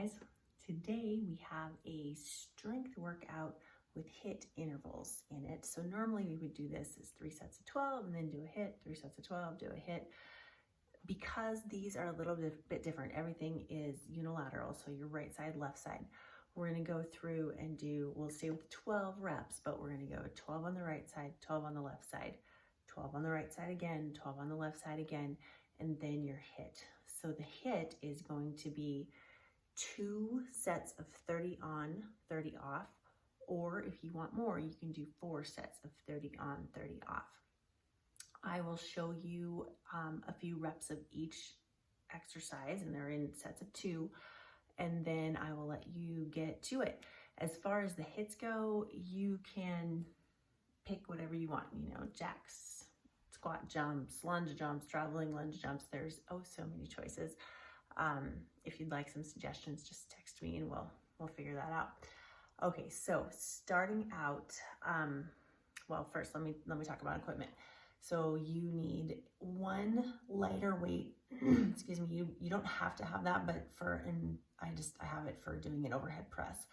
guys. Today we have a strength workout with HIIT intervals in it. So normally we would do this as 3 sets of 12 and then do a HIIT, 3 sets of 12, do a HIIT. Because these are a little bit different, everything is unilateral, so your right side, left side. We're gonna go through and we'll stay with 12 reps, but we're gonna go 12 on the right side, 12 on the left side, 12 on the right side again, 12 on the left side again, and then your HIIT. So the HIIT is going to be 2 sets of 30 on, 30 off, or if you want more, you can do 4 sets of 30 on, 30 off. I will show you a few reps of each exercise, and they're in sets of 2, and then I will let you get to it. As far as the HIITs go, you can pick whatever you want, you know, jacks, squat jumps, lunge jumps, traveling lunge jumps. There's so many choices. If you'd like some suggestions, just text me and we'll figure that out. Okay, so starting out, well, first let me talk about equipment. So you need one lighter weight. Excuse me. You don't have to have that, but I have it for doing an overhead press,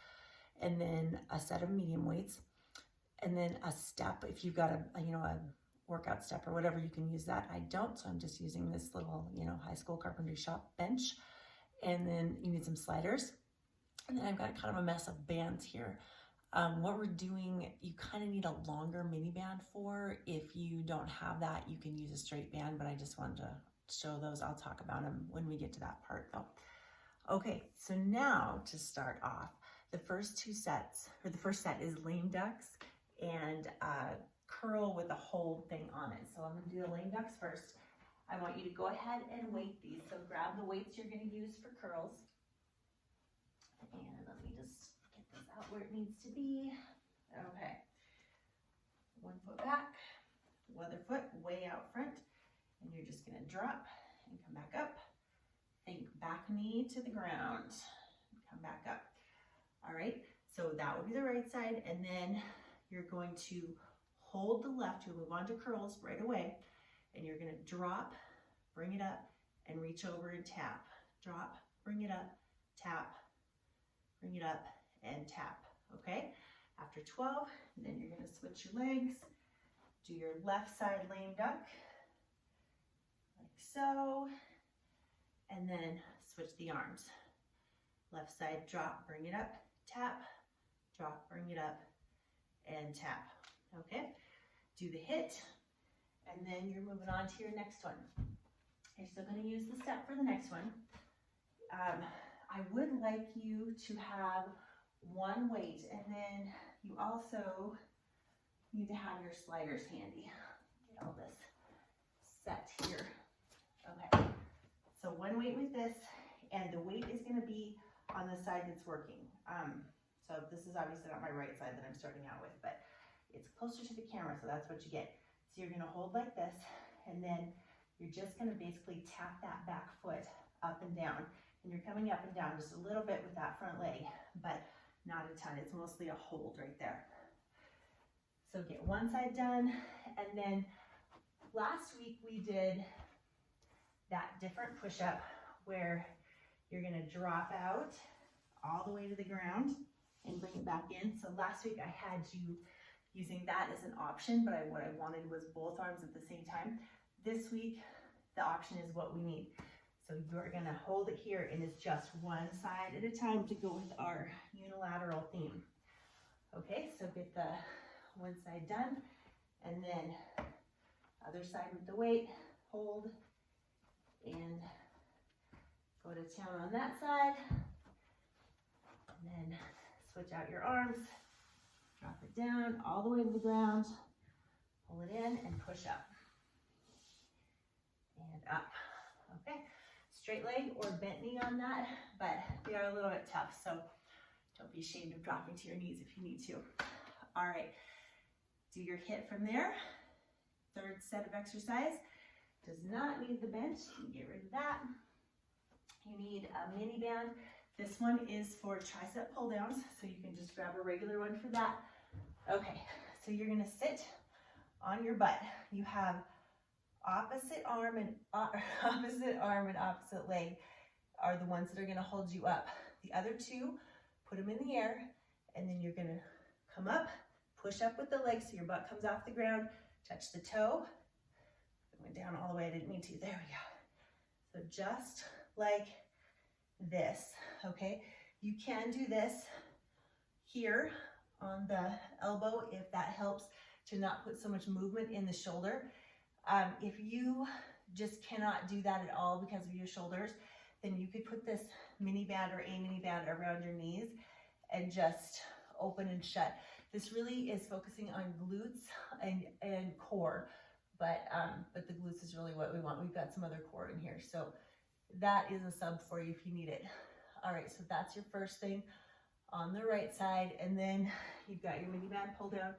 and then a set of medium weights, and then a step. If you've got a workout step or whatever, you can use that. I don't, so I'm just using this little, high school carpentry shop bench. And then you need some sliders. And then I've got kind of a mess of bands here. What we're doing, you kind of need a longer mini band for. If you don't have that, you can use a straight band, but I just wanted to show those. I'll talk about them when we get to that part though. Okay, so now to start off, the first 2 sets, or the first set is lame ducks and curl with a hold thing on it. So I'm gonna do the lame ducks first. I want you to go ahead and weight these. So grab the weights you're gonna use for curls. And let me just get this out where it needs to be. Okay. 1 foot back, the other foot way out front. And you're just gonna drop and come back up. Think back knee to the ground. Come back up. All right, so that would be the right side. And then you're going to hold the left. You'll move on to curls right away. And you're gonna drop, bring it up, and reach over and tap. Drop, bring it up, tap, bring it up, and tap, okay? After 12, then you're gonna switch your legs, do your left side lame duck, like so, and then switch the arms. Left side, drop, bring it up, tap, drop, bring it up, and tap, okay? Do the HIIT, and then you're moving on to your next one. You're still gonna use the step for the next one. I would like you to have 1 weight, and then you also need to have your sliders handy. Get all this set here. Okay, so 1 weight with this, and the weight is gonna be on the side that's working. So this is obviously not my right side that I'm starting out with, but it's closer to the camera, so that's what you get. So you're gonna hold like this, and then you're just gonna basically tap that back foot up and down. And you're coming up and down just a little bit with that front leg, but not a ton. It's mostly a hold right there. So get one side done, and then last week we did that different push-up where you're gonna drop out all the way to the ground and bring it back in. So last week I had you using that as an option, but what I wanted was both arms at the same time. This week, the option is what we need. So you're gonna hold it here, and it's just one side at a time to go with our unilateral theme. Okay, so get the one side done, and then other side with the weight, hold, and go to town on that side, and then switch out your arms, drop it down all the way to the ground, pull it in, and push up, and up, okay? Straight leg or bent knee on that, but they are a little bit tough, so don't be ashamed of dropping to your knees if you need to. All right, do your HIIT from there. 3rd set of exercise. Does not need the bench, you can get rid of that. You need a mini band. This one is for tricep pull downs, so you can just grab a regular one for that. Okay, so you're gonna sit on your butt. You have opposite arm and opposite leg are the ones that are going to hold you up. The other two, put them in the air, and then you're gonna come up, push up with the legs so your butt comes off the ground, touch the toe. It went down all the way, I didn't mean to, there we go. So just like this, okay? You can do this here on the elbow if that helps to not put so much movement in the shoulder. If you just cannot do that at all because of your shoulders, then you could put this mini band or a mini band around your knees and just open and shut. This really is focusing on glutes and core, but the glutes is really what we want. We've got some other core in here, so that is a sub for you if you need it. All right, so that's your first thing on the right side, and then you've got your mini band pull down.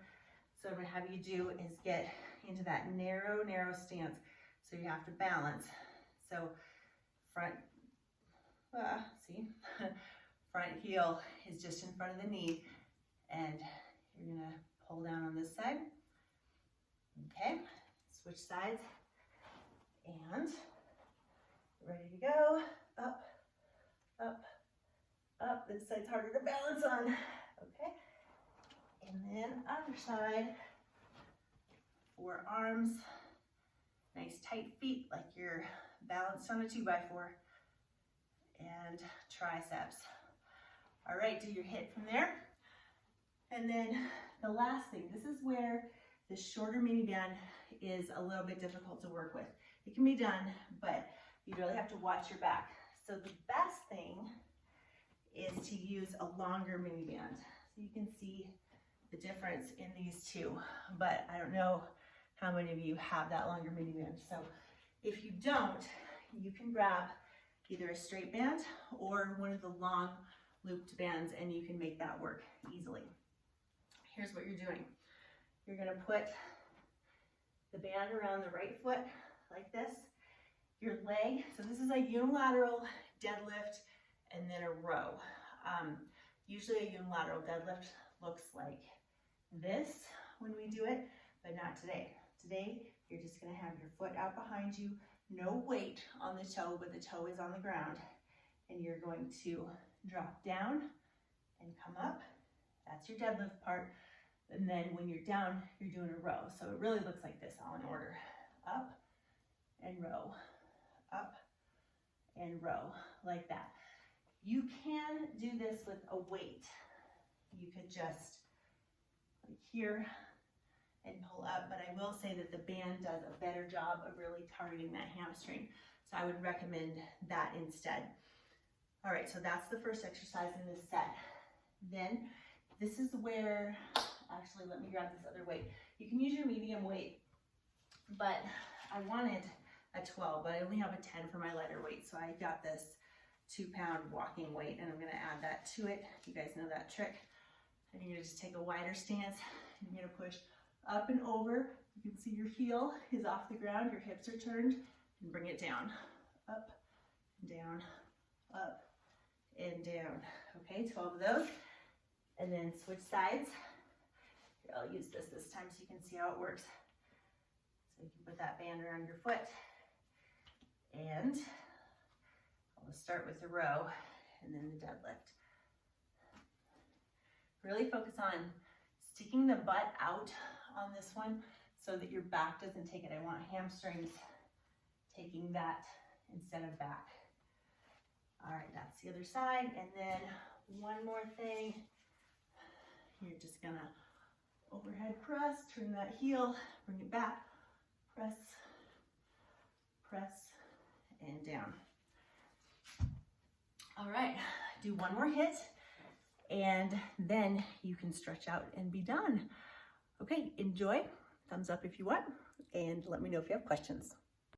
So what I'm gonna have you do is get into that narrow stance. So you have to balance. So front, front heel is just in front of the knee, and you're gonna pull down on this side. Okay, switch sides, and ready to go. Up, up, up. This side's harder to balance on. Okay, and then other side. Forearms, nice tight feet like you're balanced on a 2x4, and triceps. All right, do your HIIT from there. And then the last thing, this is where the shorter mini band is a little bit difficult to work with. It can be done, but you really have to watch your back. So the best thing is to use a longer mini band. So you can see the difference in these two, but I don't know how many of you have that longer mini band. So if you don't, you can grab either a straight band or one of the long looped bands, and you can make that work easily. Here's what you're doing. You're gonna put the band around the right foot like this. Your leg, so this is a unilateral deadlift and then a row. Usually a unilateral deadlift looks like this when we do it, but not today. Today, you're just gonna have your foot out behind you, no weight on the toe, but the toe is on the ground, and you're going to drop down and come up. That's your deadlift part. And then when you're down, you're doing a row. So it really looks like this, all in order. Up and row, up and row, like that. You can do this with a weight. You could just, like here, and pull up, but I will say that the band does a better job of really targeting that hamstring. So I would recommend that instead. All right, so that's the first exercise in this set. Then this is where, actually let me grab this other weight. You can use your medium weight, but I wanted a 12, but I only have a 10 for my lighter weight. So I got this 2-pound walking weight, and I'm gonna add that to it. You guys know that trick. And you're gonna just take a wider stance, and you're gonna push up and over. You can see your heel is off the ground, your hips are turned, and bring it down. Up and down, up and down. Okay, 12 of those. And then switch sides. Here, I'll use this time so you can see how it works. So you can put that band around your foot. And I'll start with the row and then the deadlift. Really focus on sticking the butt out on this one so that your back doesn't take it. I want hamstrings taking that instead of back. All right, that's the other side. And then one more thing. You're just gonna overhead press, turn that heel, bring it back, press, press, and down. All right, do one more hit, and then you can stretch out and be done. Okay, enjoy. Thumbs up if you want, and let me know if you have questions.